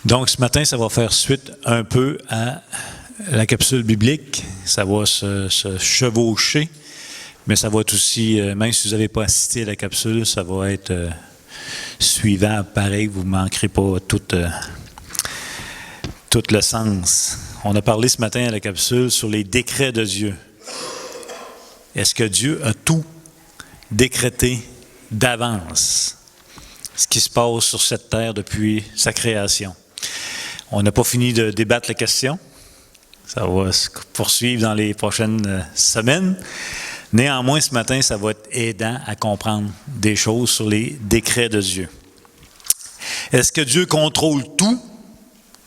Donc, ce matin, ça va faire suite un peu à la capsule biblique. Ça va se chevaucher, mais ça va être aussi, même si vous n'avez pas assisté à la capsule, ça va être suivant, pareil, vous ne manquerez pas tout le sens. On a parlé ce matin à la capsule sur les décrets de Dieu. Est-ce que Dieu a tout décrété d'avance, ce qui se passe sur cette terre depuis sa création? On n'a pas fini de débattre la question. Ça va se poursuivre dans les prochaines semaines. Néanmoins, ce matin, ça va être aidant à comprendre des choses sur les décrets de Dieu. Est-ce que Dieu contrôle tout?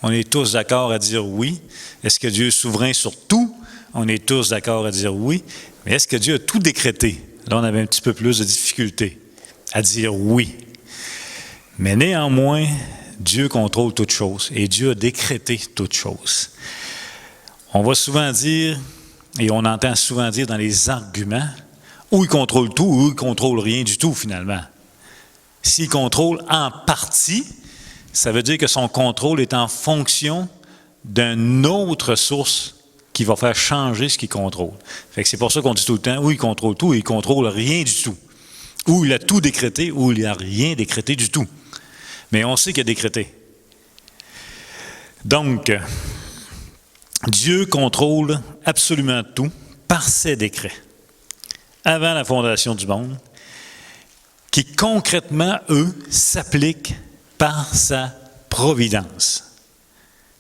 On est tous d'accord à dire oui. Est-ce que Dieu est souverain sur tout? On est tous d'accord à dire oui. Mais est-ce que Dieu a tout décrété? Là, on avait un petit peu plus de difficulté à dire oui. Mais néanmoins, Dieu contrôle toutes choses et Dieu a décrété toutes choses. On va souvent dire, et on entend souvent dire dans les arguments, ou il contrôle tout, ou il ne contrôle rien du tout finalement. S'il contrôle en partie, ça veut dire que son contrôle est en fonction d'une autre source qui va faire changer ce qu'il contrôle. Fait que c'est pour ça qu'on dit tout le temps, ou il contrôle tout, ou il ne contrôle rien du tout. Ou il a tout décrété, ou il n'a rien décrété du tout. Mais on sait qu'il a décrété. Donc, Dieu contrôle absolument tout par ses décrets, avant la fondation du monde, qui concrètement, eux, s'appliquent par sa providence.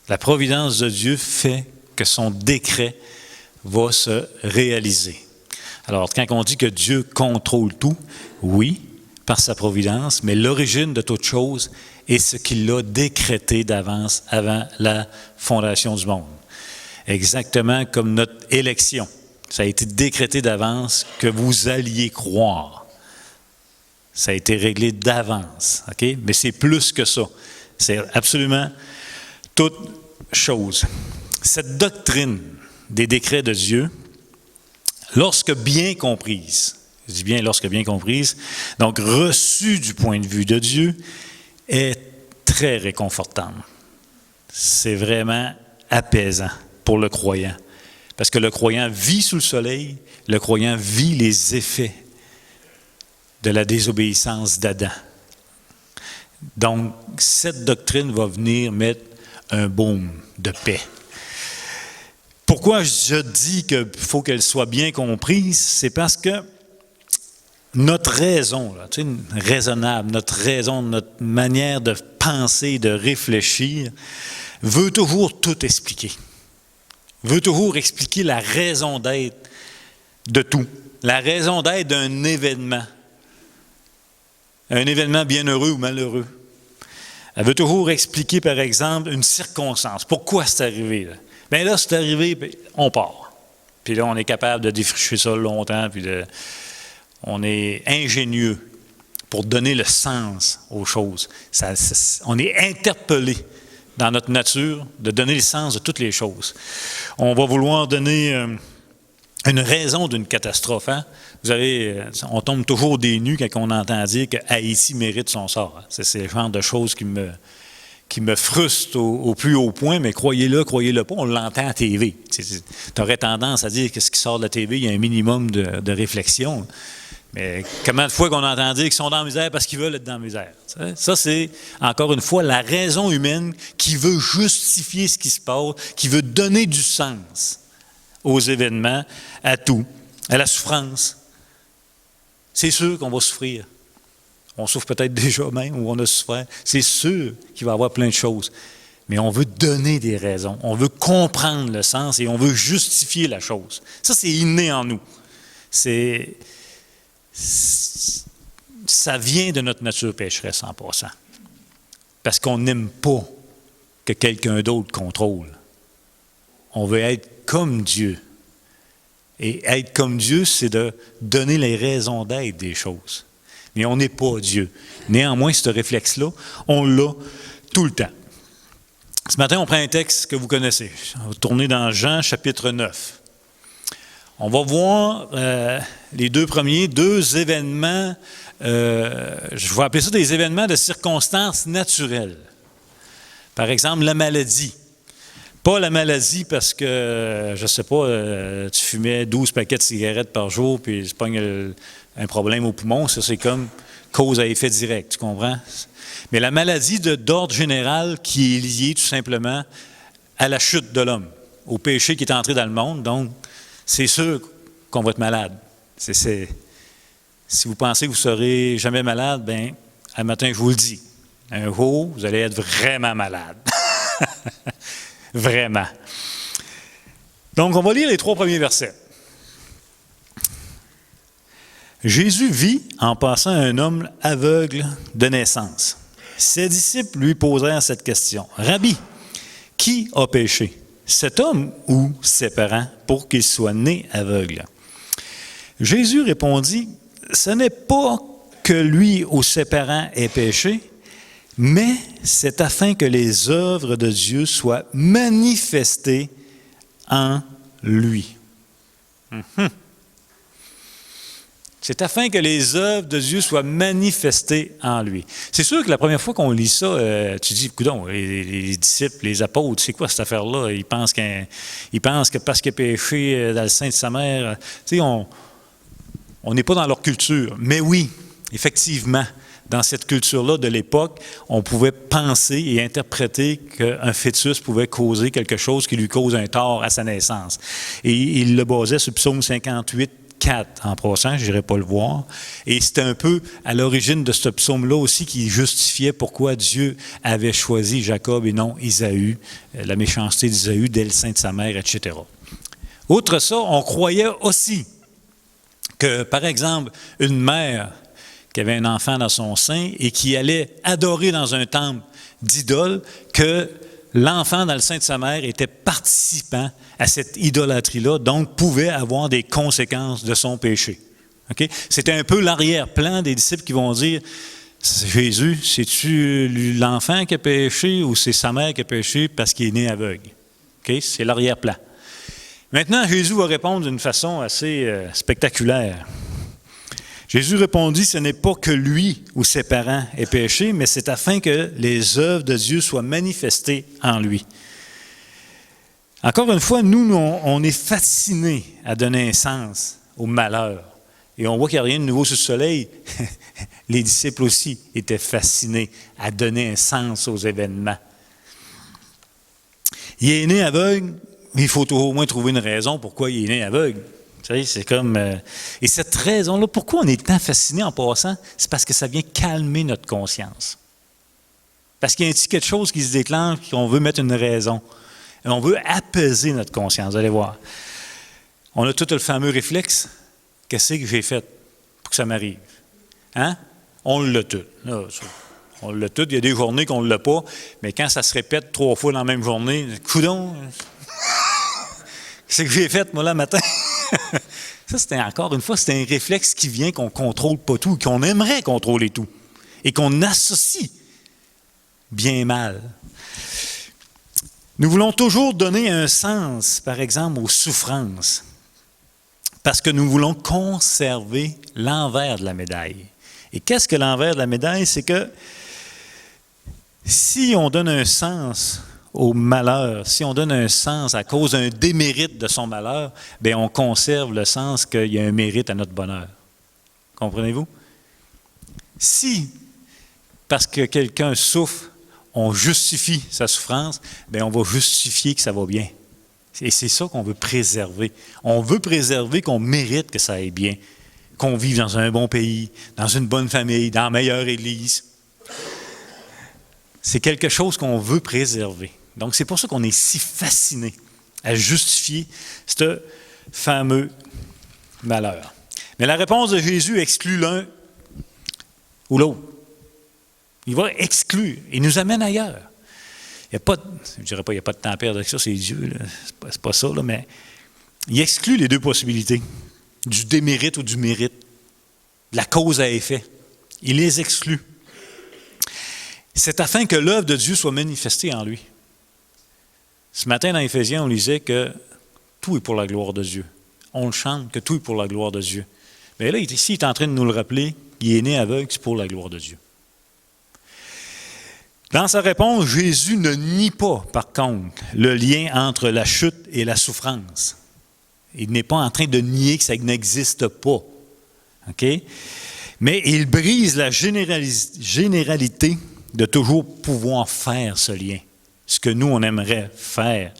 La providence de Dieu fait que son décret va se réaliser. Alors, quand on dit que Dieu contrôle tout, oui, par sa providence, mais l'origine de toute chose est ce qu'il a décrété d'avance avant la fondation du monde. Exactement comme notre élection. Ça a été décrété d'avance que vous alliez croire. Ça a été réglé d'avance, OK? Mais c'est plus que ça. C'est absolument toute chose. Cette doctrine des décrets de Dieu, lorsque bien comprise, je dis bien lorsque bien comprise, donc reçue du point de vue de Dieu, est très réconfortante. C'est vraiment apaisant pour le croyant. Parce que le croyant vit sous le soleil, le croyant vit les effets de la désobéissance d'Adam. Donc, cette doctrine va venir mettre un baume de paix. Pourquoi je dis qu'il faut qu'elle soit bien comprise? C'est parce que notre raison, là, raisonnable, notre raison, notre manière de penser, de réfléchir, veut toujours tout expliquer. Veut toujours expliquer la raison d'être de tout. La raison d'être d'un événement. Un événement bienheureux ou malheureux. Elle veut toujours expliquer, par exemple, une circonstance. Pourquoi c'est arrivé? Là? Bien là, c'est arrivé, puis on part. Puis là, on est capable de défricher ça longtemps, puis on est ingénieux pour donner le sens aux choses. On est interpellé dans notre nature de donner le sens de toutes les choses. On va vouloir donner une raison d'une catastrophe. Hein? Vous savez, on tombe toujours des nues quand on entend dire que Haïti mérite son sort. Hein? C'est le genre de choses qui me frustrent au plus haut point, mais croyez-le pas, on l'entend à la TV. Tu aurais tendance à dire que ce qui sort de la TV, il y a un minimum de réflexion. Mais combien de fois qu'on entend dire qu'ils sont dans la misère parce qu'ils veulent être dans la misère? Ça, c'est, encore une fois, la raison humaine qui veut justifier ce qui se passe, qui veut donner du sens aux événements, à tout, à la souffrance. C'est sûr qu'on va souffrir. On souffre peut-être déjà même, ou on a souffert. C'est sûr qu'il va y avoir plein de choses. Mais on veut donner des raisons. On veut comprendre le sens et on veut justifier la chose. Ça, c'est inné en nous. Ça vient de notre nature pécheresse en passant. Parce qu'on n'aime pas que quelqu'un d'autre contrôle. On veut être comme Dieu. Et être comme Dieu, c'est de donner les raisons d'être des choses. Mais on n'est pas Dieu. Néanmoins, ce réflexe-là, on l'a tout le temps. Ce matin, on prend un texte que vous connaissez. On va tourner dans Jean, chapitre 9. On va voir les deux événements, je vais appeler ça des événements de circonstances naturelles. Par exemple, la maladie. Pas la maladie parce que, je ne sais pas, tu fumais 12 paquets de cigarettes par jour puis tu pognes un problème au poumon. Ça, c'est comme cause à effet direct, tu comprends? Mais la maladie d'ordre général qui est liée tout simplement à la chute de l'homme, au péché qui est entré dans le monde. Donc, c'est sûr qu'on va être malade. Si vous pensez que vous ne serez jamais malade, bien, un matin, je vous le dis. Un jour, vous allez être vraiment malade. Vraiment. Donc, on va lire les 3 premiers versets. Jésus vit en passant un homme aveugle de naissance. Ses disciples lui posèrent cette question. « Rabbi, qui a péché, cet homme ou ses parents, pour qu'il soit né aveugle? » Jésus répondit, « Ce n'est pas que lui ou ses parents aient péché, mais c'est afin que les œuvres de Dieu soient manifestées en lui. » C'est afin que les œuvres de Dieu soient manifestées en lui. C'est sûr que la première fois qu'on lit ça, tu dis, coudonc, les disciples, les apôtres, c'est quoi cette affaire-là? Ils pensent que parce qu'il a péché dans le sein de sa mère, tu sais, on n'est pas dans leur culture. Mais oui, effectivement, dans cette culture-là de l'époque, on pouvait penser et interpréter qu'un fœtus pouvait causer quelque chose qui lui cause un tort à sa naissance. Et il le basait sur Psaume 58, 4, en passant, je n'irai pas le voir. Et c'était un peu à l'origine de ce psaume-là aussi qui justifiait pourquoi Dieu avait choisi Jacob et non Isaü, la méchanceté d'Isaü dès le sein de sa mère, etc. Outre ça, on croyait aussi que, par exemple, une mère qui avait un enfant dans son sein et qui allait adorer dans un temple d'idole, que l'enfant dans le sein de sa mère était participant à cette idolâtrie-là, donc pouvait avoir des conséquences de son péché. Okay? C'était un peu l'arrière-plan des disciples qui vont dire, Jésus, c'est-tu l'enfant qui a péché ou c'est sa mère qui a péché parce qu'il est né aveugle? Okay? C'est l'arrière-plan. Maintenant, Jésus va répondre d'une façon assez spectaculaire. Jésus répondit, ce n'est pas que lui ou ses parents aient péché, mais c'est afin que les œuvres de Dieu soient manifestées en lui. Encore une fois, nous, on est fascinés à donner un sens au malheur. Et on voit qu'il n'y a rien de nouveau sous le soleil. Les disciples aussi étaient fascinés à donner un sens aux événements. Il est né aveugle, mais il faut au moins trouver une raison pourquoi il est né aveugle. Vous savez, c'est comme... et cette raison-là, pourquoi on est tant fasciné en passant? C'est parce que ça vient calmer notre conscience. Parce qu'il y a un petit quelque chose qui se déclenche, qu'on veut mettre une raison. Et on veut apaiser notre conscience. Vous allez voir. On a tout le fameux réflexe. Qu'est-ce que j'ai fait pour que ça m'arrive? Hein? On l'a tout. Là, on l'a tout. Il y a des journées qu'on ne l'a pas. Mais quand ça se répète 3 fois dans la même journée, coudonc! Qu'est-ce que j'ai fait, moi, là, matin? Ça, c'était encore une fois, c'est un réflexe qui vient qu'on ne contrôle pas tout, qu'on aimerait contrôler tout, et qu'on associe bien mal. Nous voulons toujours donner un sens, par exemple, aux souffrances, parce que nous voulons conserver l'envers de la médaille. Et qu'est-ce que l'envers de la médaille? C'est que si on donne un sens au malheur, si on donne un sens à cause d'un démérite de son malheur, bien, on conserve le sens qu'il y a un mérite à notre bonheur. Comprenez-vous? Si, parce que quelqu'un souffre, on justifie sa souffrance, bien, on va justifier que ça va bien. Et c'est ça qu'on veut préserver. On veut préserver qu'on mérite que ça aille bien, qu'on vive dans un bon pays, dans une bonne famille, dans la meilleure église. C'est quelque chose qu'on veut préserver. Donc, c'est pour ça qu'on est si fasciné à justifier ce fameux malheur. Mais la réponse de Jésus exclut l'un ou l'autre. Il va exclure. Il nous amène ailleurs. Il n'y a pas, je ne dirais pas qu'il n'y a pas de temps à perdre avec ça, c'est Dieu. C'est pas ça, là, mais il exclut les deux possibilités, du démérite ou du mérite, de la cause à effet. Il les exclut. C'est afin que l'œuvre de Dieu soit manifestée en lui. Ce matin, dans Éphésiens, on lisait que tout est pour la gloire de Dieu. On le chante, que tout est pour la gloire de Dieu. Mais là, ici, il est en train de nous le rappeler, il est né aveugle, c'est pour la gloire de Dieu. Dans sa réponse, Jésus ne nie pas, par contre, le lien entre la chute et la souffrance. Il n'est pas en train de nier que ça n'existe pas. OK? Mais il brise la généralité de toujours pouvoir faire ce lien, ce que nous, on aimerait faire.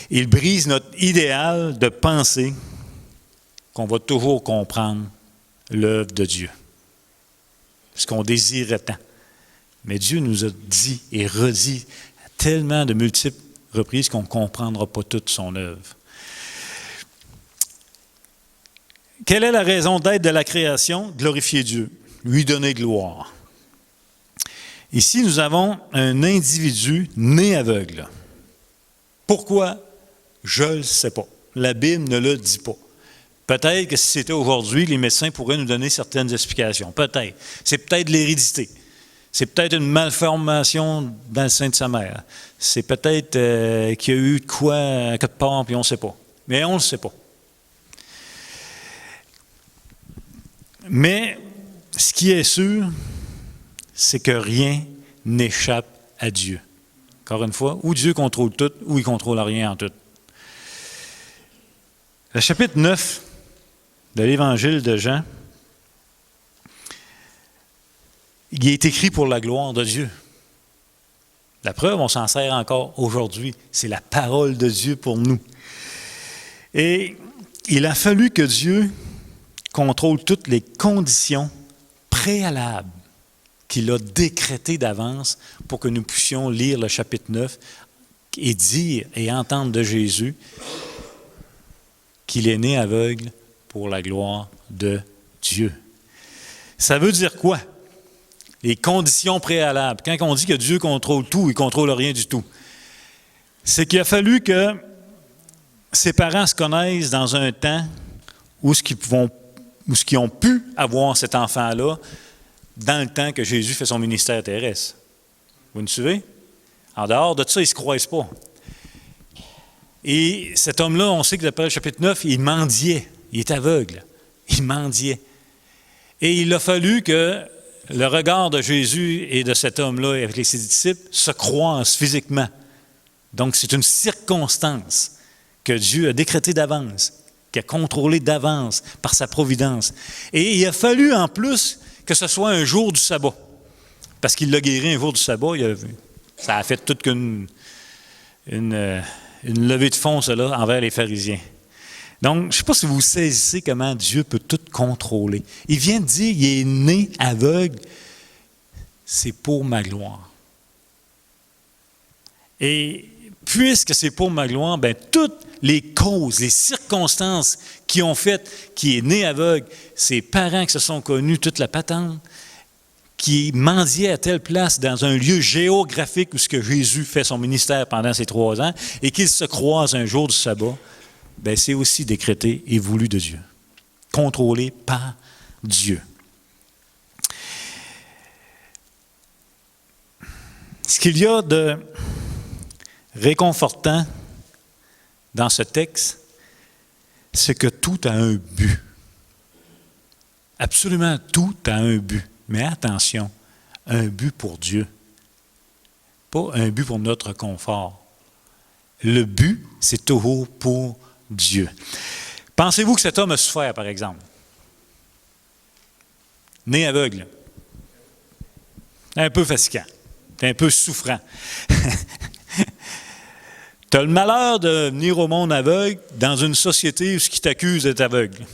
Il brise notre idéal de penser qu'on va toujours comprendre l'œuvre de Dieu, ce qu'on désirait tant. Mais Dieu nous a dit et redit à tellement de multiples reprises qu'on ne comprendra pas toute son œuvre. Quelle est la raison d'être de la création? Glorifier Dieu, lui donner gloire. Ici, nous avons un individu né aveugle. Pourquoi? Je ne le sais pas. La Bible ne le dit pas. Peut-être que si c'était aujourd'hui, les médecins pourraient nous donner certaines explications. Peut-être. C'est peut-être l'hérédité. C'est peut-être une malformation dans le sein de sa mère. C'est peut-être qu'il y a eu de quoi à quelque part, puis on ne sait pas. Mais on ne le sait pas. Mais ce qui est sûr, c'est que rien n'échappe à Dieu. Encore une fois, ou Dieu contrôle tout, ou il ne contrôle rien en tout. Le chapitre 9 de l'Évangile de Jean, il est écrit pour la gloire de Dieu. La preuve, on s'en sert encore aujourd'hui. C'est la parole de Dieu pour nous. Et il a fallu que Dieu contrôle toutes les conditions préalables qu'il a décrétées d'avance pour que nous puissions lire le chapitre 9 et dire et entendre de Jésus qu'il est né aveugle pour la gloire de Dieu. Ça veut dire quoi? Les conditions préalables. Quand on dit que Dieu contrôle tout, il ne contrôle rien du tout. C'est qu'il a fallu que ses parents se connaissent dans un temps où ce qu'ils ont pu avoir cet enfant-là dans le temps que Jésus fait son ministère terrestre. Vous me suivez? En dehors de ça, ils ne se croisent pas. Et cet homme-là, on sait que d'après le chapitre 9, il mendiait. Il est aveugle. Il mendiait. Et il a fallu que le regard de Jésus et de cet homme-là avec ses disciples se croisent physiquement. Donc, c'est une circonstance que Dieu a décrétée d'avance, qui a contrôlé d'avance par sa providence. Et il a fallu en plus que ce soit un jour du sabbat. Parce qu'il l'a guéri un jour du sabbat, ça a fait toute une levée de fonds, cela, envers les pharisiens. Donc, je ne sais pas si vous saisissez comment Dieu peut tout contrôler. Il vient de dire, il est né aveugle, c'est pour ma gloire. Et puisque c'est pour ma gloire, bien, toutes les causes, les circonstances qui ont fait qu'il est né aveugle, ses parents qui se sont connus, toute la patente, qui mendiait à telle place dans un lieu géographique où ce que Jésus fait son ministère pendant ces 3 ans, et qu'il se croise un jour du sabbat, bien, c'est aussi décrété et voulu de Dieu, contrôlé par Dieu. Ce qu'il y a de réconfortant dans ce texte, c'est que tout a un but. Absolument tout a un but. Mais attention, un but pour Dieu, pas un but pour notre confort. Le but, c'est toujours pour Dieu. Pensez-vous que cet homme a souffert, par exemple? Né aveugle. Un peu fatigant. Un peu souffrant. Tu as le malheur de venir au monde aveugle dans une société où ce qui t'accuse d'être aveugle.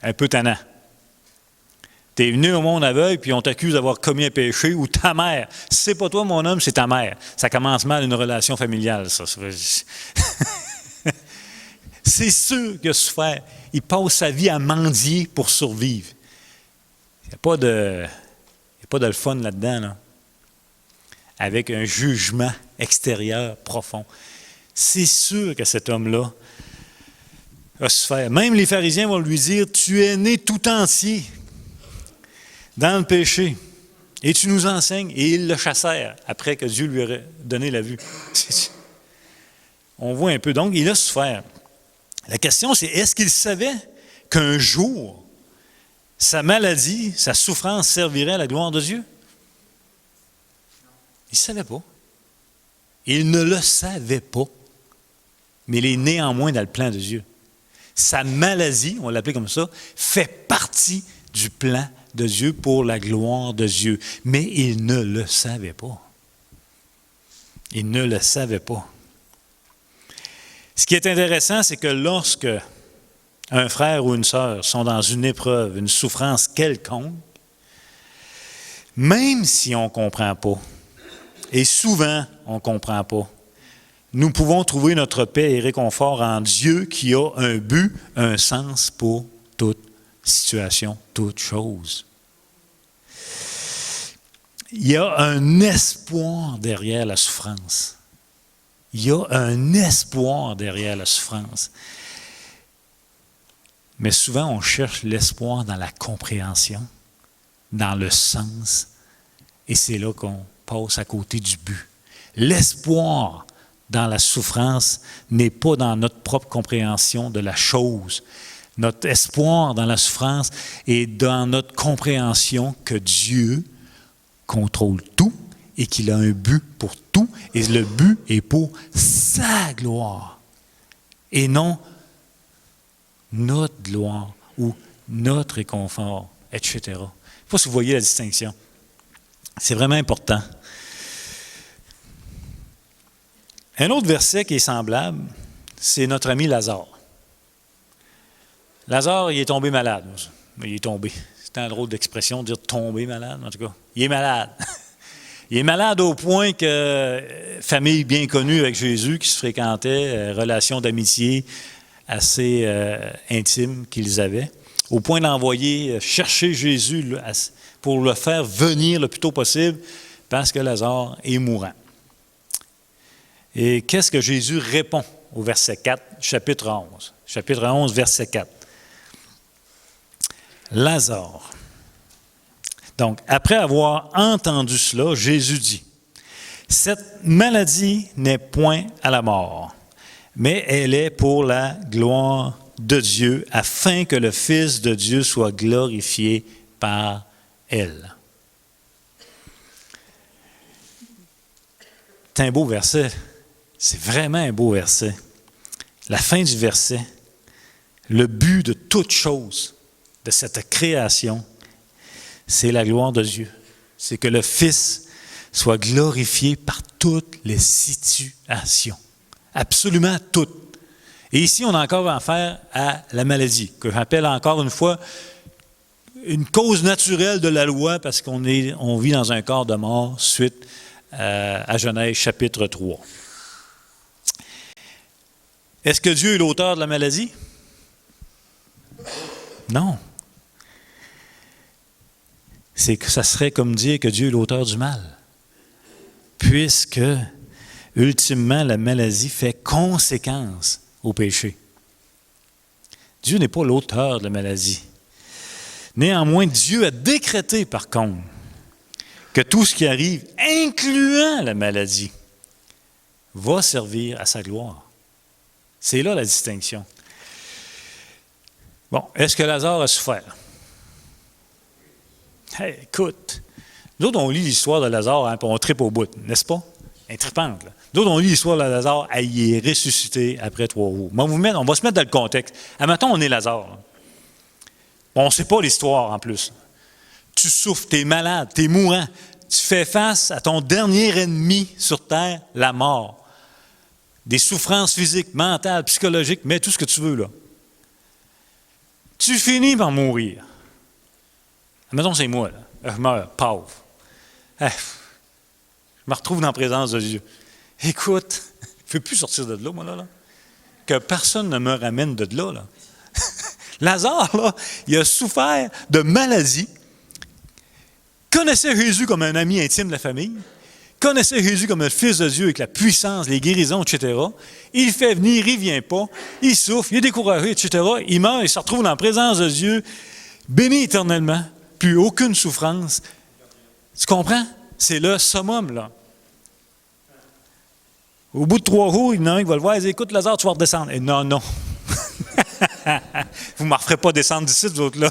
Un peu tannant. Tu es venu au monde aveugle, puis on t'accuse d'avoir commis un péché, ou ta mère. Si c'est pas toi, mon homme, c'est ta mère. Ça commence mal une relation familiale, ça. C'est sûr qu'il a souffert. Il passe sa vie à mendier pour survivre. Il n'y a pas de le fun là-dedans, là. Avec un jugement extérieur profond. C'est sûr que cet homme-là a souffert. Même les pharisiens vont lui dire, tu es né tout entier dans le péché, et tu nous enseignes, et ils le chassèrent après que Dieu lui aurait donné la vue. On voit un peu, donc il a souffert. La question, c'est, est-ce qu'il savait qu'un jour, sa maladie, sa souffrance servirait à la gloire de Dieu? Il ne savait pas. Il ne le savait pas. Mais il est néanmoins dans le plan de Dieu. Sa maladie, on l'appelait comme ça, fait partie du plan de Dieu pour la gloire de Dieu. Mais il ne le savait pas. Il ne le savait pas. Ce qui est intéressant, c'est que lorsque un frère ou une sœur sont dans une épreuve, une souffrance quelconque, même si on ne comprend pas, et souvent on ne comprend pas, nous pouvons trouver notre paix et réconfort en Dieu qui a un but, un sens pour toute situation, toute chose. Il y a un espoir derrière la souffrance. Il y a un espoir derrière la souffrance. Mais souvent, on cherche l'espoir dans la compréhension, dans le sens, et c'est là qu'on passe à côté du but. L'espoir dans la souffrance n'est pas dans notre propre compréhension de la chose. Notre espoir dans la souffrance est dans notre compréhension que Dieu contrôle tout et qu'il a un but pour tout, et le but est pour sa gloire, et non notre gloire ou notre réconfort, etc. Je ne sais pas si vous voyez la distinction. C'est vraiment important. Un autre verset qui est semblable, c'est notre ami Lazare. Lazare, il est tombé malade. Il est tombé. C'est un drôle d'expression, dire tomber malade, en tout cas. Il est malade. Il est malade au point que, famille bien connue avec Jésus, qui se fréquentait, relation d'amitié assez intime qu'ils avaient, au point d'envoyer chercher Jésus pour le faire venir le plus tôt possible, parce que Lazare est mourant. Et qu'est-ce que Jésus répond au verset 4, chapitre 11? Chapitre 11, verset 4. Lazare. Donc, après avoir entendu cela, Jésus dit, « Cette maladie n'est point à la mort, mais elle est pour la gloire de Dieu, afin que le Fils de Dieu soit glorifié par elle. » C'est un beau verset. C'est vraiment un beau verset. La fin du verset, le but de toute chose, de cette création, c'est la gloire de Dieu. C'est que le Fils soit glorifié par toutes les situations. Absolument toutes. Et ici, on a encore affaire à la maladie, que j'appelle encore une fois une cause naturelle de la loi, parce qu'on vit dans un corps de mort suite à Genèse chapitre 3. Est-ce que Dieu est l'auteur de la maladie? Non. C'est que ça serait comme dire que Dieu est l'auteur du mal. Puisque, ultimement, la maladie fait conséquence au péché. Dieu n'est pas l'auteur de la maladie. Néanmoins, Dieu a décrété, par contre, que tout ce qui arrive, incluant la maladie, va servir à sa gloire. C'est là la distinction. Bon, est-ce que Lazare a souffert? Hey, écoute, nous autres, on lit l'histoire de Lazare, hein, puis on tripe au bout, n'est-ce pas? Intripante, là. Nous autres, on lit l'histoire de Lazare, il est ressuscité après 3 jours. On va se mettre dans le contexte. Admettons, on est Lazare. Là. On ne sait pas l'histoire, en plus. Tu souffres, tu es malade, tu es mourant. Tu fais face à ton dernier ennemi sur terre, la mort. Des souffrances physiques, mentales, psychologiques, mais tout ce que tu veux, là. Tu finis par mourir. Admettons, c'est moi, là. Je meurs, pauvre. Je me retrouve dans la présence de Dieu. Écoute, je ne peux plus sortir de là, moi, là. Que personne ne me ramène de là, là. Lazare, là, il a souffert de maladie, connaissait Jésus comme un ami intime de la famille, connaissait Jésus comme le Fils de Dieu avec la puissance, les guérisons, etc. Il fait venir, il ne vient pas, il souffre, il est découragé, etc. Il meurt, il se retrouve dans la présence de Dieu, béni éternellement, plus aucune souffrance. Tu comprends? C'est le summum, là. Au bout de 3 jours, il y en a un qui va le voir, il dit, écoute, Lazare, tu vas redescendre. Et non, non. Vous ne me referez pas descendre d'ici, vous autres, là.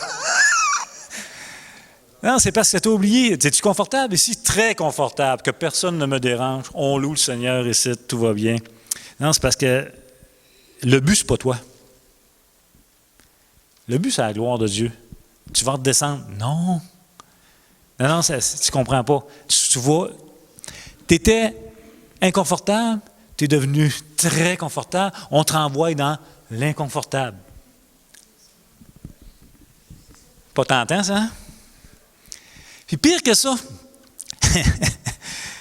Non, c'est parce que tu as oublié. Es-tu confortable ici? Très confortable, que personne ne me dérange. On loue le Seigneur ici, tout va bien. Non, c'est parce que le but, c'est pas toi. Le but, c'est la gloire de Dieu. Tu vas redescendre. Non. Non, tu ne comprends pas. Tu vois, tu étais inconfortable, tu es devenu très confortable, on te renvoie dans l'inconfortable. Pas tentant, ça? Hein? Puis pire que ça,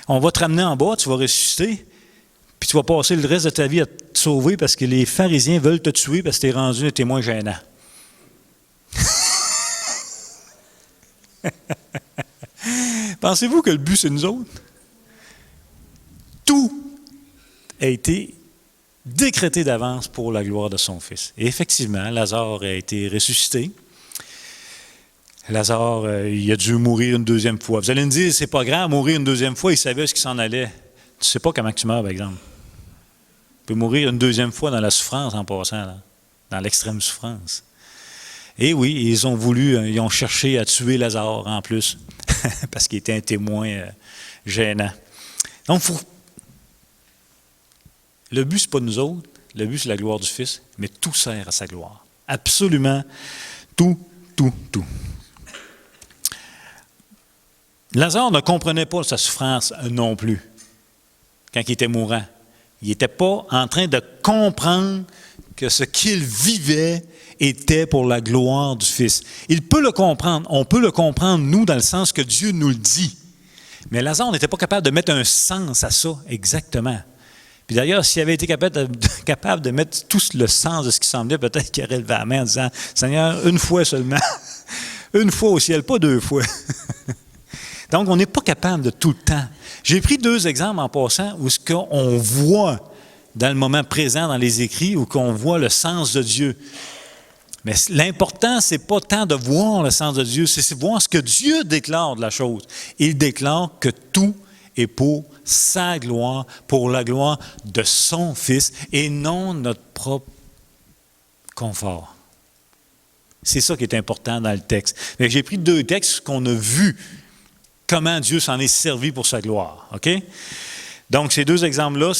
on va te ramener en bas, tu vas ressusciter, puis tu vas passer le reste de ta vie à te sauver parce que les pharisiens veulent te tuer parce que tu es rendu un témoin gênant. Pensez-vous que le but, c'est nous autres? Tout a été décrété d'avance pour la gloire de son Fils. Et effectivement, Lazare a été ressuscité. Lazare, il a dû mourir une deuxième fois. Vous allez me dire, c'est pas grave, mourir une deuxième fois, il savait ce qui s'en allait. Tu ne sais pas comment tu meurs, par exemple. Tu peux mourir une deuxième fois dans la souffrance en passant, là, dans l'extrême souffrance. Et oui, ils ont cherché à tuer Lazare en plus, parce qu'il était un témoin gênant. Donc, le but, ce n'est pas nous autres, le but, c'est la gloire du Fils, mais tout sert à sa gloire. Absolument tout. Lazare ne comprenait pas sa souffrance non plus, quand il était mourant. Il n'était pas en train de comprendre que ce qu'il vivait était pour la gloire du Fils. Il peut le comprendre. On peut le comprendre, nous, dans le sens que Dieu nous le dit. Mais Lazare n'était pas capable de mettre un sens à ça exactement. Puis d'ailleurs, s'il avait été capable de mettre tout le sens de ce qui semblait, peut-être qu'il aurait levé la main en disant « Seigneur, une fois seulement, une fois au ciel, pas deux fois. » Donc, on n'est pas capable de tout le temps. J'ai pris deux exemples en passant où ce qu'on voit dans le moment présent dans les écrits, où qu'on voit le sens de Dieu. Mais l'important, ce n'est pas tant de voir le sens de Dieu, c'est de voir ce que Dieu déclare de la chose. Il déclare que tout est pour sa gloire, pour la gloire de son Fils, et non notre propre confort. C'est ça qui est important dans le texte. Mais j'ai pris deux textes qu'on a vus, comment Dieu s'en est servi pour sa gloire. OK? Donc, ces deux exemples-là,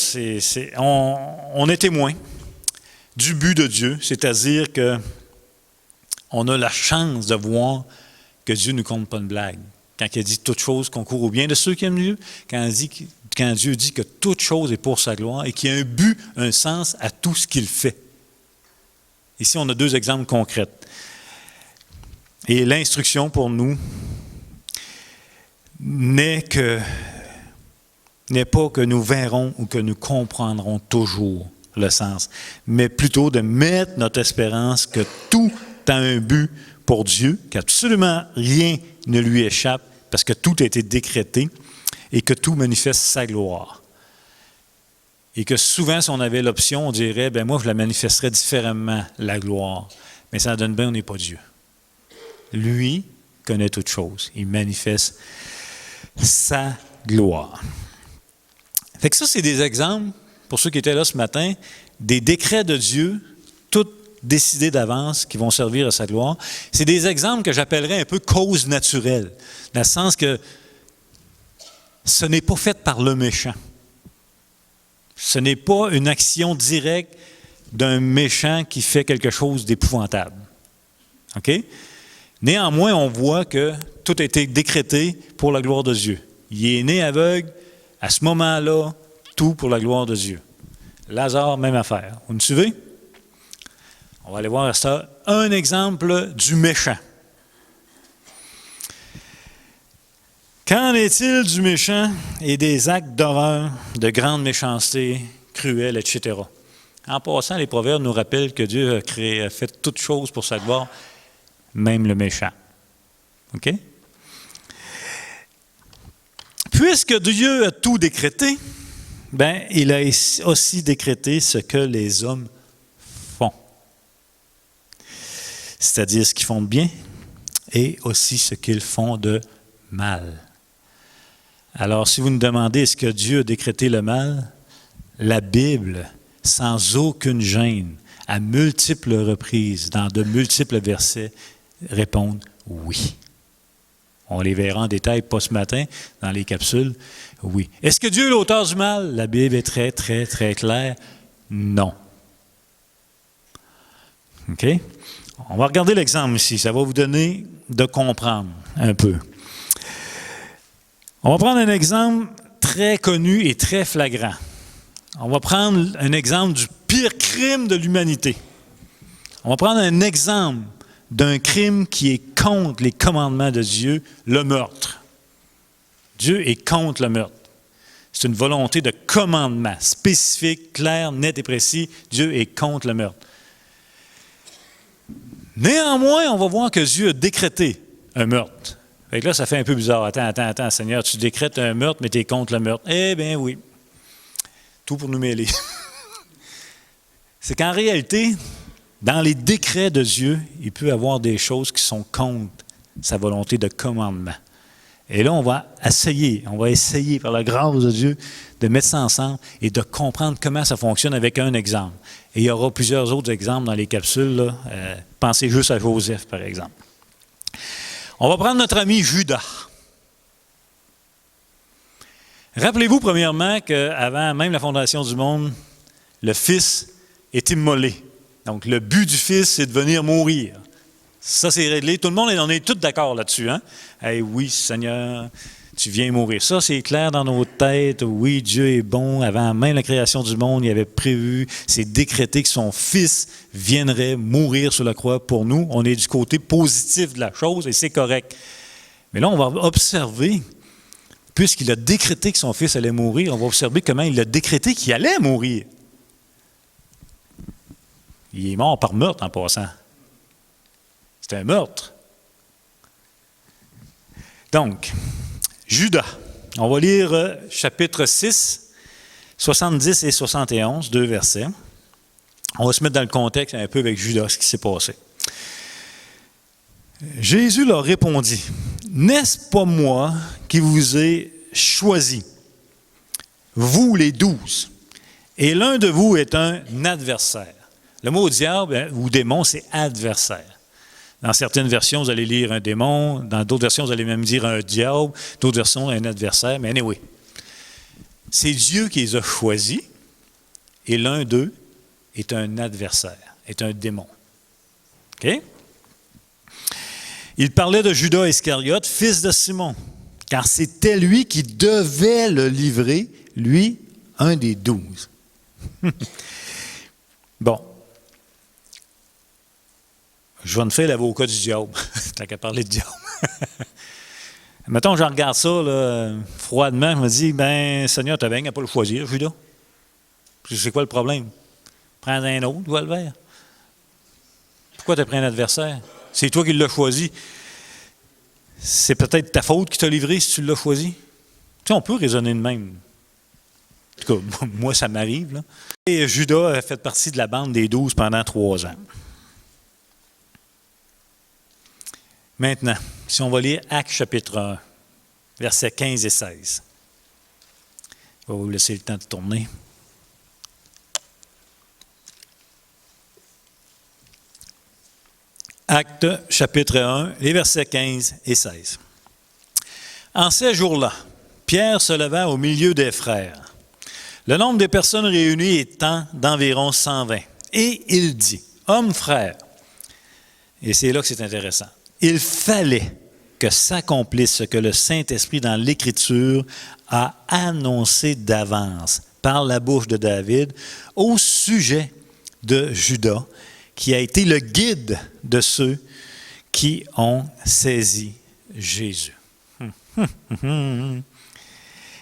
on est témoin du but de Dieu, c'est-à-dire qu'on a la chance de voir que Dieu ne nous compte pas une blague. Quand il dit toute chose concourt au bien de ceux qui aiment Dieu, quand Dieu dit que toute chose est pour sa gloire et qu'il y a un but, un sens à tout ce qu'il fait. Ici, on a deux exemples concrets. Et l'instruction pour nous n'est pas que nous verrons ou que nous comprendrons toujours le sens, mais plutôt de mettre notre espérance que tout a un but pour Dieu, qu'absolument rien ne lui échappe, parce que tout a été décrété et que tout manifeste sa gloire. Et que souvent, si on avait l'option, on dirait, ben moi, je la manifesterais différemment, la gloire. Mais ça donne bien, on n'est pas Dieu. Lui connaît toutes choses. Il manifeste sa gloire. Fait que ça, c'est des exemples, pour ceux qui étaient là ce matin, des décrets de Dieu, tout décidés d'avance, qui vont servir à sa gloire. C'est des exemples que j'appellerais un peu cause naturelle, dans le sens que ce n'est pas fait par le méchant. Ce n'est pas une action directe d'un méchant qui fait quelque chose d'épouvantable. OK? Néanmoins, on voit que tout a été décrété pour la gloire de Dieu. Il est né aveugle, à ce moment-là, tout pour la gloire de Dieu. Lazare, même affaire. Vous me suivez? On va aller voir ça. Un exemple du méchant. Qu'en est-il du méchant et des actes d'horreur, de grande méchanceté, cruelle, etc.? En passant, les Proverbes nous rappellent que Dieu a fait toutes choses pour sa gloire, même le méchant. OK? Puisque Dieu a tout décrété, ben, il a aussi décrété ce que les hommes font. C'est-à-dire ce qu'ils font de bien et aussi ce qu'ils font de mal. Alors, si vous nous demandez est-ce que Dieu a décrété le mal, la Bible, sans aucune gêne, à multiples reprises, dans de multiples versets, répond oui. On les verra en détail, pas ce matin, dans les capsules. Oui. Est-ce que Dieu est l'auteur du mal? La Bible est très, très, très claire. Non. OK? On va regarder l'exemple ici. Ça va vous donner de comprendre un peu. On va prendre un exemple très connu et très flagrant. On va prendre un exemple du pire crime de l'humanité. On va prendre un exemple d'un crime qui est contre les commandements de Dieu, le meurtre. Dieu est contre le meurtre. C'est une volonté de commandement spécifique, clair, net et précis. Dieu est contre le meurtre. Néanmoins, on va voir que Dieu a décrété un meurtre. Fait que là, ça fait un peu bizarre. Attends, Seigneur, tu décrètes un meurtre, mais tu es contre le meurtre. Eh bien oui. Tout pour nous mêler. C'est qu'en réalité, dans les décrets de Dieu, il peut y avoir des choses qui sont contre sa volonté de commandement. Et là, on va essayer par la grâce de Dieu, de mettre ça ensemble et de comprendre comment ça fonctionne avec un exemple. Et il y aura plusieurs autres exemples dans les capsules. Là. Pensez juste à Joseph, par exemple. On va prendre notre ami Judas. Rappelez-vous, premièrement, qu'avant même la fondation du monde, le Fils est immolé. Donc, le but du Fils, c'est de venir mourir. Ça, c'est réglé. Tout le monde, on est tous d'accord là-dessus. Hein? Hey, oui, Seigneur, tu viens mourir. Ça, c'est clair dans nos têtes. Oui, Dieu est bon. Avant même la création du monde, il avait prévu, c'est décrété que son Fils viendrait mourir sur la croix pour nous. On est du côté positif de la chose et c'est correct. Mais là, on va observer, puisqu'il a décrété que son Fils allait mourir, on va observer comment il a décrété qu'il allait mourir. Il est mort par meurtre en passant. C'est un meurtre. Donc, Judas. On va lire chapitre 6, 70 et 71, 2 versets. On va se mettre dans le contexte un peu avec Judas, ce qui s'est passé. Jésus leur répondit, « N'est-ce pas moi qui vous ai choisi, vous les 12, et l'un de vous est un adversaire. » Le mot diable ou démon, c'est adversaire. Dans certaines versions, vous allez lire un démon. Dans d'autres versions, vous allez même dire un diable. D'autres versions, un adversaire. Mais anyway, c'est Dieu qui les a choisis et l'un d'eux est un adversaire, est un démon. OK? Il parlait de Judas Iscariote, fils de Simon, car c'était lui qui devait le livrer, lui, un des 12. Bon. Je vais me faire l'avocat du diable, tant qu'à parler de diable. Mettons, je regarde ça là, froidement, je me dis, ben Seigneur, tu n'as pas le choisir, Judas. C'est quoi le problème? Prends un autre, dois le faire. Pourquoi tu as pris un adversaire? C'est toi qui l'as choisi. C'est peut-être ta faute qui t'a livré si tu l'as choisi. Tu sais, on peut raisonner de même. En tout cas, moi, ça m'arrive. Là. Et Judas a fait partie de la bande des 12 pendant 3 ans. Maintenant, si on va lire Actes chapitre 1, versets 15 et 16. Je vais vous laisser le temps de tourner. Actes chapitre 1, les versets 15 et 16. En ces jours-là, Pierre se leva au milieu des frères. Le nombre des personnes réunies étant d'environ 120. Et il dit, « Hommes frères, et c'est là que c'est intéressant, il fallait que s'accomplisse ce que le Saint-Esprit dans l'Écriture a annoncé d'avance par la bouche de David au sujet de Judas, qui a été le guide de ceux qui ont saisi Jésus. »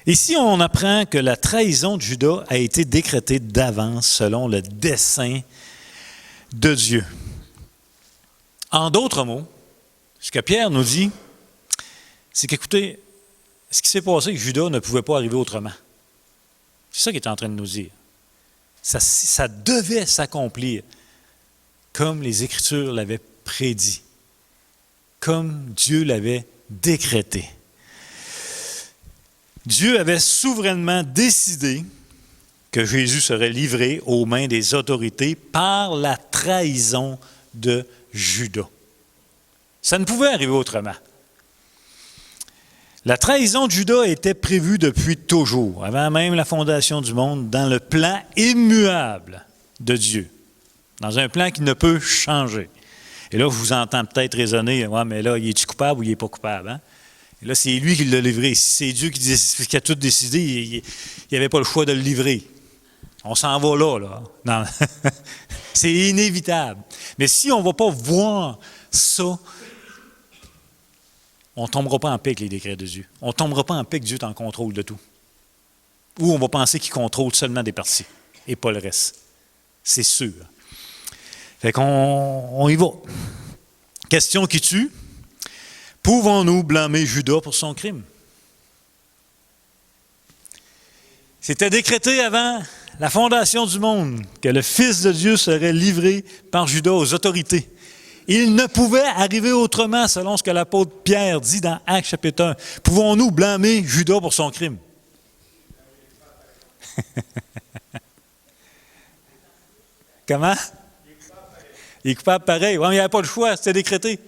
Ici, on apprend que la trahison de Judas a été décrétée d'avance selon le dessein de Dieu. En d'autres mots, ce que Pierre nous dit, c'est qu'écoutez, ce qui s'est passé avec Judas ne pouvait pas arriver autrement. C'est ça qu'il est en train de nous dire. Ça devait s'accomplir comme les Écritures l'avaient prédit, comme Dieu l'avait décrété. Dieu avait souverainement décidé que Jésus serait livré aux mains des autorités par la trahison de Judas. Ça ne pouvait arriver autrement. La trahison de Judas était prévue depuis toujours, avant même la fondation du monde, dans le plan immuable de Dieu, dans un plan qui ne peut changer. Et là, je vous entends peut-être raisonner, ouais, mais là, il est-tu coupable ou il n'est pas coupable? Hein? Et là, c'est lui qui l'a livré. Si c'est Dieu qui a tout décidé, il n'y avait pas le choix de le livrer. On s'en va là. Non. C'est inévitable. Mais si on ne va pas voir ça, on ne tombera pas en paix avec les décrets de Dieu. On ne tombera pas en paix que Dieu est en contrôle de tout. Ou on va penser qu'il contrôle seulement des parties et pas le reste. C'est sûr. Fait qu'on y va. Question qui tue. Pouvons-nous blâmer Judas pour son crime? C'était décrété avant la fondation du monde que le Fils de Dieu serait livré par Judas aux autorités. Il ne pouvait arriver autrement, selon ce que l'apôtre Pierre dit dans Actes chapitre 1. Pouvons-nous blâmer Judas pour son crime? Comment? Il est coupable pareil. Oui, mais il n'y avait pas le choix, c'était décrété.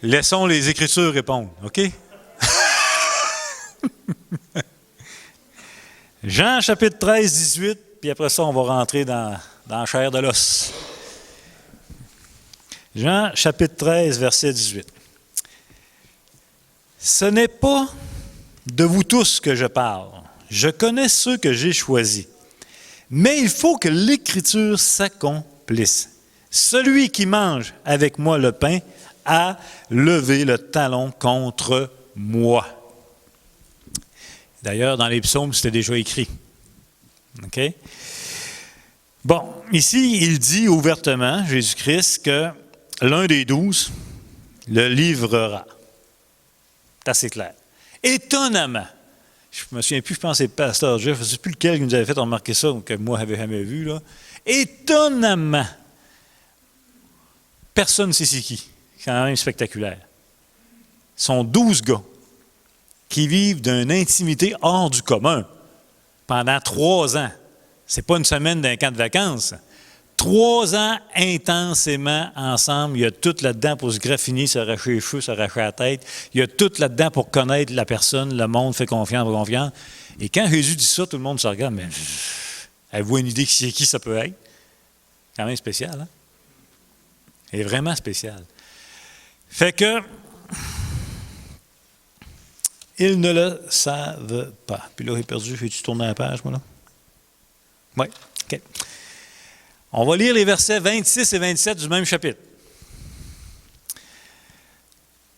Laissons les Écritures répondre, OK? Jean chapitre 13, 18, puis après ça, on va rentrer dans la chair de l'os. Jean chapitre 13, verset 18. Ce n'est pas de vous tous que je parle. Je connais ceux que j'ai choisis. Mais il faut que l'Écriture s'accomplisse. Celui qui mange avec moi le pain a levé le talon contre moi. D'ailleurs, dans les psaumes, c'était déjà écrit. OK? Bon, ici, il dit ouvertement, Jésus-Christ, que l'un des 12 le livrera. C'est assez clair. Étonnamment, je ne me souviens plus, je pense que c'est le pasteur Jeff, je ne sais plus lequel qui nous avait fait remarquer ça, ou que moi, je n'avais jamais vu, là. Étonnamment, personne ne sait c'est qui. C'est quand même spectaculaire. Ce sont 12 gars qui vivent d'une intimité hors du commun pendant 3 ans. Ce n'est pas une semaine d'un camp de vacances. 3 ans intensément ensemble. Il y a tout là-dedans pour se graffiner, s'arracher les cheveux, s'arracher la tête. Il y a tout là-dedans pour connaître la personne, le monde fait confiance. Et quand Jésus dit ça, tout le monde se regarde. Mais avez-vous une idée de qui ça peut être? Quand même spécial, hein? C'est vraiment spécial. Fait que, ils ne le savent pas. Puis là, j'ai perdu, j'ai-tu tourné la page, moi, là? Oui, OK. On va lire les versets 26 et 27 du même chapitre.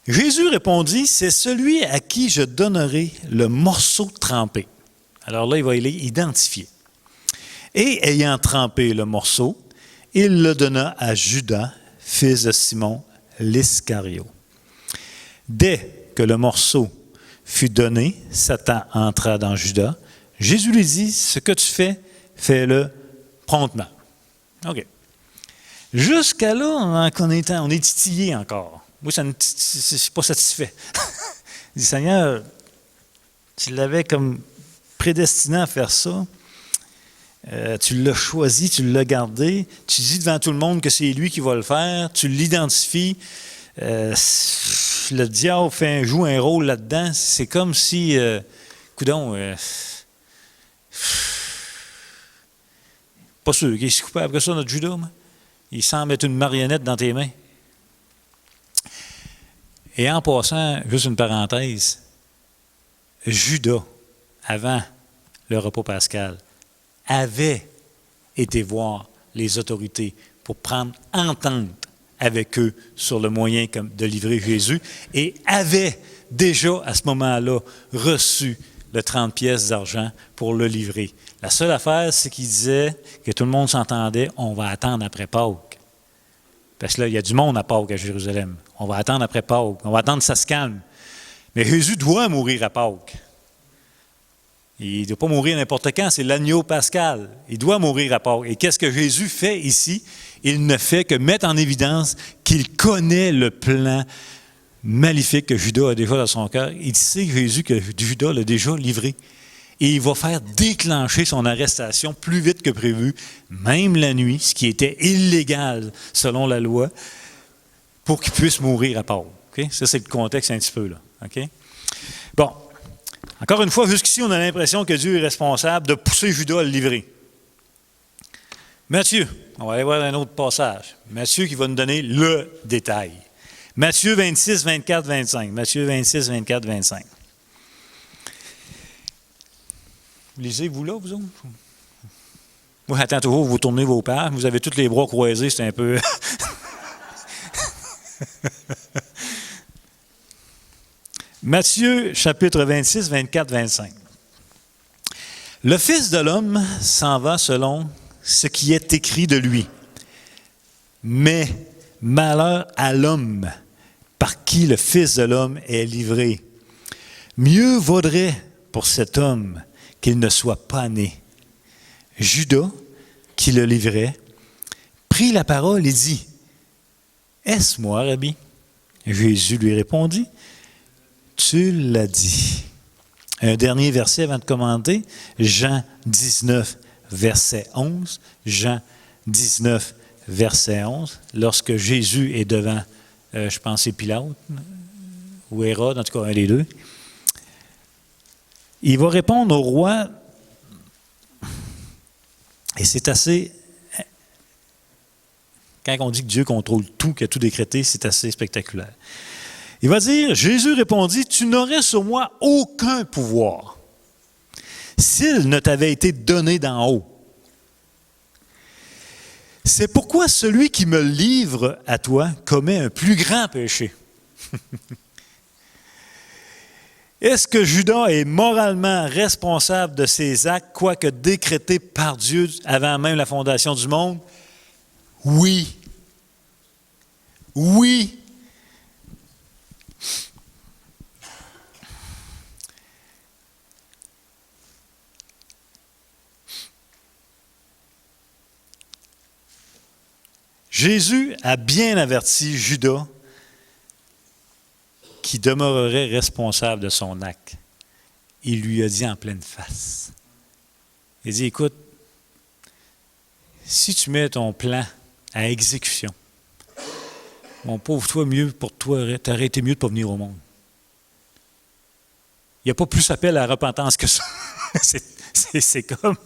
Jésus répondit, « C'est celui à qui je donnerai le morceau trempé. » Alors là, il va l'identifier. Et ayant trempé le morceau, il le donna à Judas, fils de Simon, l'Iscario. Dès que le morceau fut donné, Satan entra dans Judas. Jésus lui dit, « Ce que tu fais, fais-le promptement. » OK. Jusqu'à là, on est titillé encore. Moi, je ne suis pas satisfait. Je dis, Seigneur, tu l'avais comme prédestiné à faire ça. Tu l'as choisi, tu l'as gardé. Tu dis devant tout le monde que c'est lui qui va le faire. Tu l'identifies. Le diable joue un rôle là-dedans. C'est comme si, coudonc, pas sûr qu'il est coupable que ça, notre Judas. Mais il semble être une marionnette dans tes mains. Et en passant, juste une parenthèse, Judas, avant le repas pascal, avait été voir les autorités pour prendre entente avec eux sur le moyen de livrer Jésus et avait déjà à ce moment-là reçu le 30 pièces d'argent pour le livrer. La seule affaire, c'est qu'il disait que tout le monde s'entendait, on va attendre après Pâques. Parce que là, il y a du monde à Pâques à Jérusalem. On va attendre après Pâques. On va attendre que ça se calme. Mais Jésus doit mourir à Pâques. Il ne doit pas mourir n'importe quand, c'est l'agneau pascal. Il doit mourir à Pâques. Et qu'est-ce que Jésus fait ici? Il ne fait que mettre en évidence qu'il connaît le plan maléfique que Judas a déjà dans son cœur. Il sait, Jésus, que Judas l'a déjà livré. Et il va faire déclencher son arrestation plus vite que prévu, même la nuit, ce qui était illégal selon la loi. pour qu'il puisse mourir à Pâques. Okay? Ça, c'est le contexte un petit peu, là. Okay? Bon. Encore une fois, jusqu'ici, on a l'impression que Dieu est responsable de pousser Judas à le livrer. Matthieu, on va aller voir un autre passage. Matthieu qui va nous donner le détail. Matthieu 26, 24, 25. Matthieu 26, 24, 25. Vous lisez, vous là, vous autres? Oui, attends toujours, vous tournez vos pages. Vous avez tous les bras croisés, c'est un peu... Matthieu, chapitre 26, 24, 25. Le Fils de l'homme s'en va selon ce qui est écrit de lui. Mais malheur à l'homme par qui le Fils de l'homme est livré. Mieux vaudrait pour cet homme qu'il ne soit pas né. Judas, qui le livrait, prit la parole et dit, « Est-ce moi, Rabbi? » Jésus lui répondit, « Tu l'as dit. » Un dernier verset avant de commenter, Jean 19, verset 11. Jean 19, verset 11. Lorsque Jésus est devant, je pense c'est Pilate, ou Hérode, en tout cas un des deux, il va répondre au roi, et c'est assez... Quand on dit que Dieu contrôle tout, qu'il a tout décrété, c'est assez spectaculaire. Il va dire, Jésus répondit, « Tu n'aurais sur moi aucun pouvoir s'il ne t'avait été donné d'en haut. C'est pourquoi celui qui me livre à toi commet un plus grand péché. » Est-ce que Judas est moralement responsable de ses actes, quoique décrétés par Dieu avant même la fondation du monde? Oui. Oui. Jésus a bien averti Judas qui demeurerait responsable de son acte. Il lui a dit en pleine face. Il a dit, écoute, si tu mets ton plan à exécution, mon pauvre, toi, mieux pour toi, t'aurais été mieux de ne pas venir au monde. Il n'y a pas plus appel à la repentance que ça. c'est comme...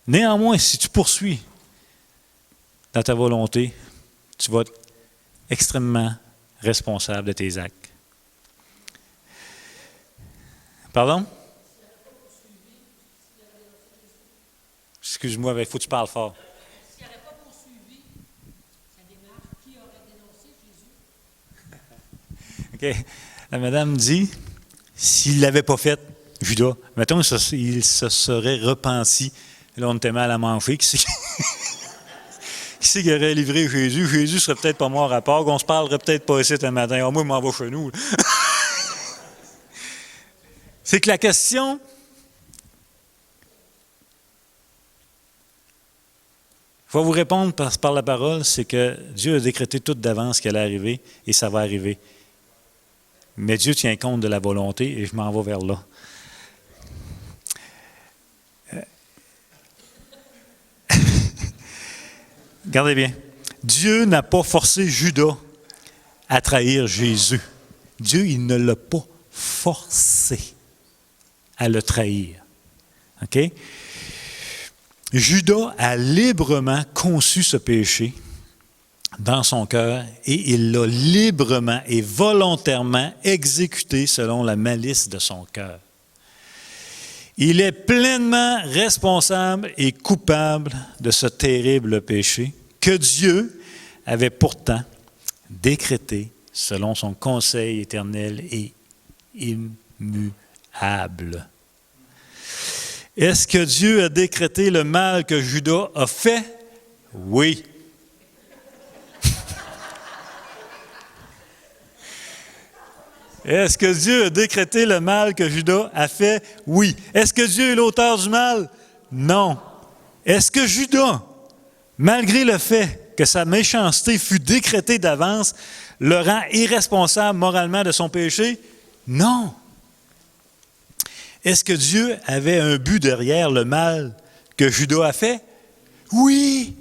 Néanmoins, si tu poursuis dans ta volonté, tu vas être extrêmement responsable de tes actes. Pardon? Excuse-moi, il faut que tu parles fort. S'il n'aurait pas poursuivi sa démarche, qui aurait dénoncé Jésus? OK. La madame dit, s'il ne l'avait pas fait, Judas, mettons, il se serait repenti. Là, on était mal à manger. Qui c'est qui aurait livré Jésus? Jésus serait peut-être pas mort à Pâques. On se parlerait peut-être pas ici un matin. Ah, moi, je m'en vais chez nous. C'est que la question... Je vais vous répondre par la parole, c'est que Dieu a décrété tout d'avance ce qui allait arriver et ça va arriver. Mais Dieu tient compte de la volonté et je m'en vais vers là. Regardez bien. Dieu n'a pas forcé Judas à trahir Jésus. Dieu, il ne l'a pas forcé à le trahir. OK? Judas a librement conçu ce péché dans son cœur et il l'a librement et volontairement exécuté selon la malice de son cœur. Il est pleinement responsable et coupable de ce terrible péché que Dieu avait pourtant décrété selon son conseil éternel et immuable. Est-ce que Dieu a décrété le mal que Judas a fait? Oui. Est-ce que Dieu a décrété le mal que Judas a fait? Oui. Est-ce que Dieu est l'auteur du mal? Non. Est-ce que Judas, malgré le fait que sa méchanceté fut décrétée d'avance, le rend irresponsable moralement de son péché? Non. Est-ce que Dieu avait un but derrière le mal que Judas a fait? Oui.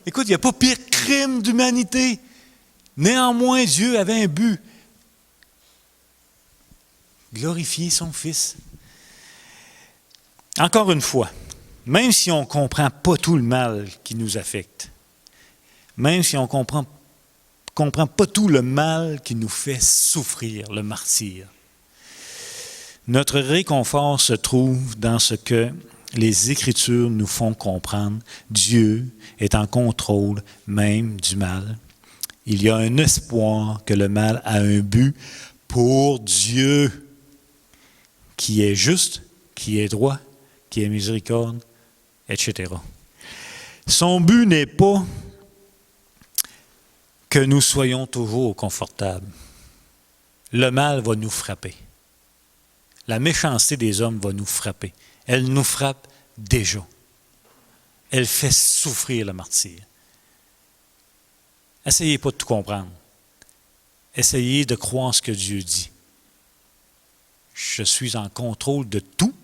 Écoute, il n'y a pas pire crime d'humanité Néanmoins, Dieu avait un but. Glorifier son Fils. Encore une fois, même si on ne comprend pas tout le mal qui nous affecte, même si on ne comprend pas tout le mal qui nous fait souffrir, le martyre, notre réconfort se trouve dans ce que les Écritures nous font comprendre. Dieu est en contrôle même du mal. Il y a un espoir que le mal a un but pour Dieu, qui est juste, qui est droit, qui est miséricorde, etc. Son but n'est pas que nous soyons toujours confortables. Le mal va nous frapper. La méchanceté des hommes va nous frapper. Elle nous frappe déjà. Elle fait souffrir le martyr. Essayez pas de tout comprendre. Essayez de croire ce que Dieu dit. Je suis en contrôle de tout.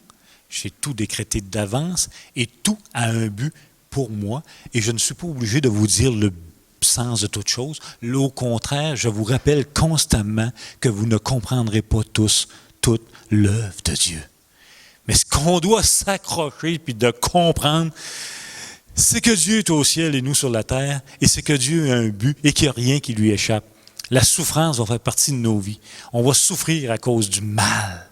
J'ai tout décrété d'avance et tout a un but pour moi. Et je ne suis pas obligé de vous dire le sens de toute chose. Au contraire, je vous rappelle constamment que vous ne comprendrez pas tous toute l'œuvre de Dieu. Mais ce qu'on doit s'accrocher puis de comprendre, c'est que Dieu est au ciel et nous sur la terre, et c'est que Dieu a un but et qu'il n'y a rien qui lui échappe. La souffrance va faire partie de nos vies. On va souffrir à cause du mal.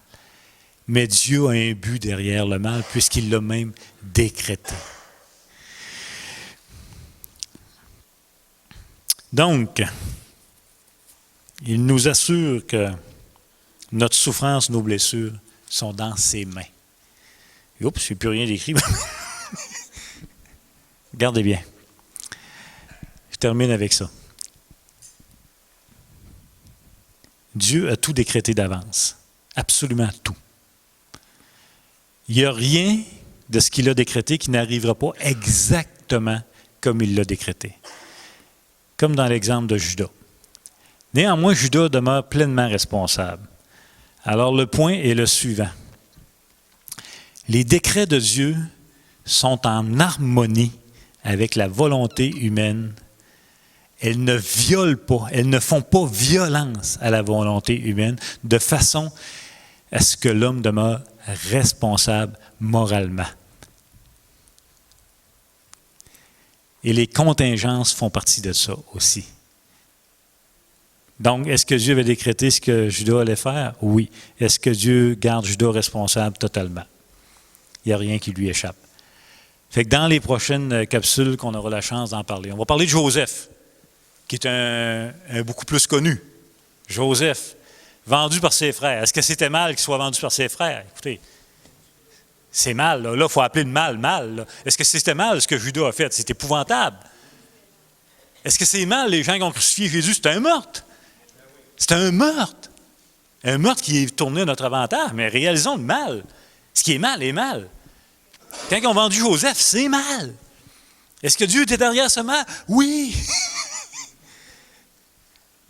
Mais Dieu a un but derrière le mal, puisqu'il l'a même décrété. Donc, il nous assure que notre souffrance, nos blessures sont dans ses mains. Oups, je n'ai plus rien d'écrit. Regardez bien. Je termine avec ça. Dieu a tout décrété d'avance. Absolument tout. Il n'y a rien de ce qu'il a décrété qui n'arrivera pas exactement comme il l'a décrété. Comme dans l'exemple de Judas. Néanmoins, Judas demeure pleinement responsable. Alors le point est le suivant. Les décrets de Dieu sont en harmonie avec la volonté humaine. Elles ne violent pas, elles ne font pas violence à la volonté humaine de façon à ce que l'homme demeure responsable moralement. Et les contingences font partie de ça aussi. Donc, est-ce que Dieu avait décrété ce que Judas allait faire? Oui. Est-ce que Dieu garde Judas responsable totalement? Il n'y a rien qui lui échappe. Fait que dans les prochaines capsules qu'on aura la chance d'en parler, on va parler de Joseph, qui est un beaucoup plus connu. Joseph, vendu par ses frères. Est-ce que c'était mal qu'il soit vendu par ses frères? Écoutez, c'est mal. Là, il faut appeler le mal, mal. Là. Est-ce que c'était mal ce que Judas a fait? C'est épouvantable. Est-ce que c'est mal, les gens qui ont crucifié Jésus? C'est un meurtre. C'est un meurtre. Un meurtre qui est tourné à notre avantage, mais réalisons le mal. Ce qui est mal est mal. Quand ils ont vendu Joseph, c'est mal. Est-ce que Dieu était derrière ce mal? Oui.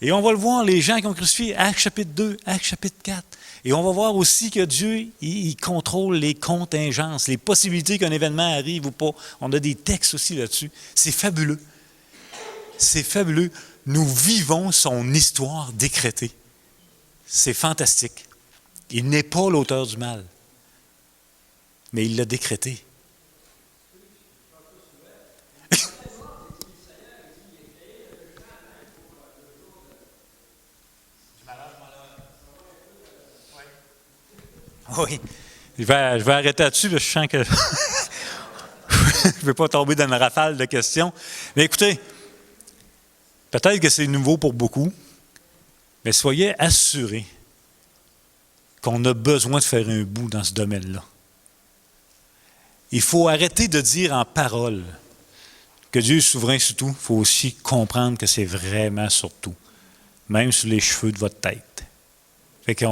Et on va le voir, les gens qui ont crucifié, Actes chapitre 2, Actes chapitre 4. Et on va voir aussi que Dieu, il contrôle les contingences, les possibilités qu'un événement arrive ou pas. On a des textes aussi là-dessus. C'est fabuleux. C'est fabuleux. Nous vivons son histoire décrétée. C'est fantastique. Il n'est pas l'auteur du mal, mais il l'a décrété. Oui. Je vais arrêter là-dessus, parce que je sens que je ne veux pas tomber dans une rafale de questions. Mais écoutez, peut-être que c'est nouveau pour beaucoup, mais soyez assurés qu'on a besoin de faire un bout dans ce domaine-là. Il faut arrêter de dire en parole que Dieu est souverain sur tout. Il faut aussi comprendre que c'est vraiment sur tout, même sur les cheveux de votre tête. Fait que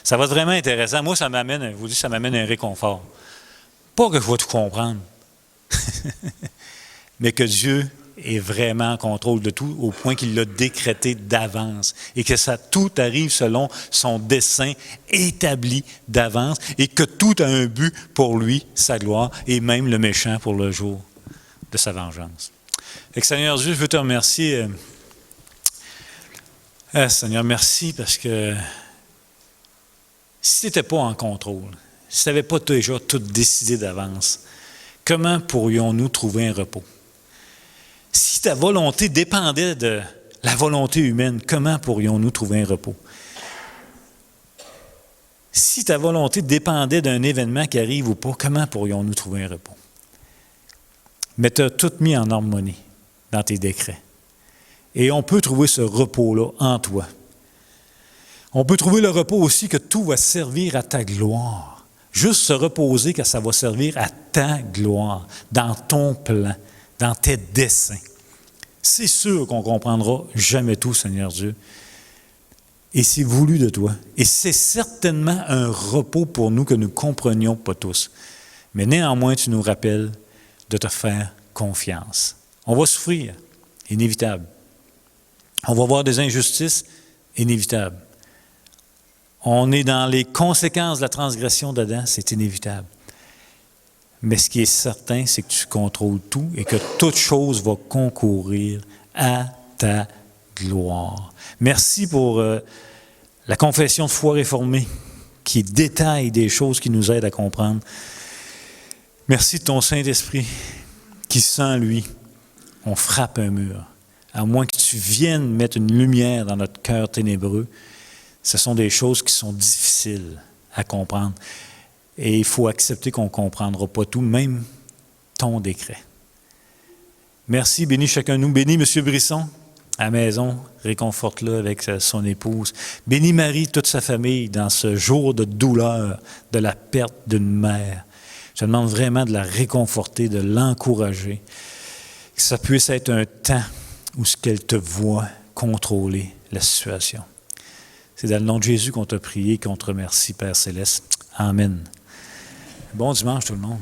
ça va être vraiment intéressant. Moi, ça m'amène un réconfort. Pas que je vais tout comprendre, mais que Dieu est vraiment en contrôle de tout, au point qu'il l'a décrété d'avance, et que ça tout arrive selon son dessein établi d'avance, et que tout a un but pour lui, sa gloire, et même le méchant pour le jour de sa vengeance. Fait que Seigneur Dieu, je veux te remercier Ah, Seigneur, merci parce que si tu n'étais pas en contrôle, si tu n'avais pas déjà tout décidé d'avance, comment pourrions-nous trouver un repos? Si ta volonté dépendait de la volonté humaine, comment pourrions-nous trouver un repos? Si ta volonté dépendait d'un événement qui arrive ou pas, comment pourrions-nous trouver un repos? Mais tu as tout mis en harmonie dans tes décrets. Et on peut trouver ce repos-là en toi. On peut trouver le repos aussi que tout va servir à ta gloire. Juste se reposer que ça va servir à ta gloire, dans ton plan, dans tes desseins. C'est sûr qu'on ne comprendra jamais tout, Seigneur Dieu. Et c'est voulu de toi. Et c'est certainement un repos pour nous que nous ne comprenions pas tous. Mais néanmoins, tu nous rappelles de te faire confiance. On va souffrir, inévitable. On va voir des injustices, inévitable. On est dans les conséquences de la transgression d'Adam, c'est inévitable. Mais ce qui est certain, c'est que tu contrôles tout et que toute chose va concourir à ta gloire. Merci pour la confession de foi réformée qui détaille des choses qui nous aident à comprendre. Merci de ton Saint-Esprit qui, sans lui, on frappe un mur. À moins que tu viennes mettre une lumière dans notre cœur ténébreux, ce sont des choses qui sont difficiles à comprendre. Et il faut accepter qu'on ne comprendra pas tout, même ton décret. Merci, bénis chacun de nous. Bénis M. Brisson à la maison, réconforte-le avec son épouse. Bénis Marie, toute sa famille, dans ce jour de douleur, de la perte d'une mère. Je te demande vraiment de la réconforter, de l'encourager. Que ça puisse être un temps où ce qu'elle te voit contrôler la situation. C'est dans le nom de Jésus qu'on t'a prié, qu'on te remercie, Père Céleste. Amen. Bon dimanche tout le monde.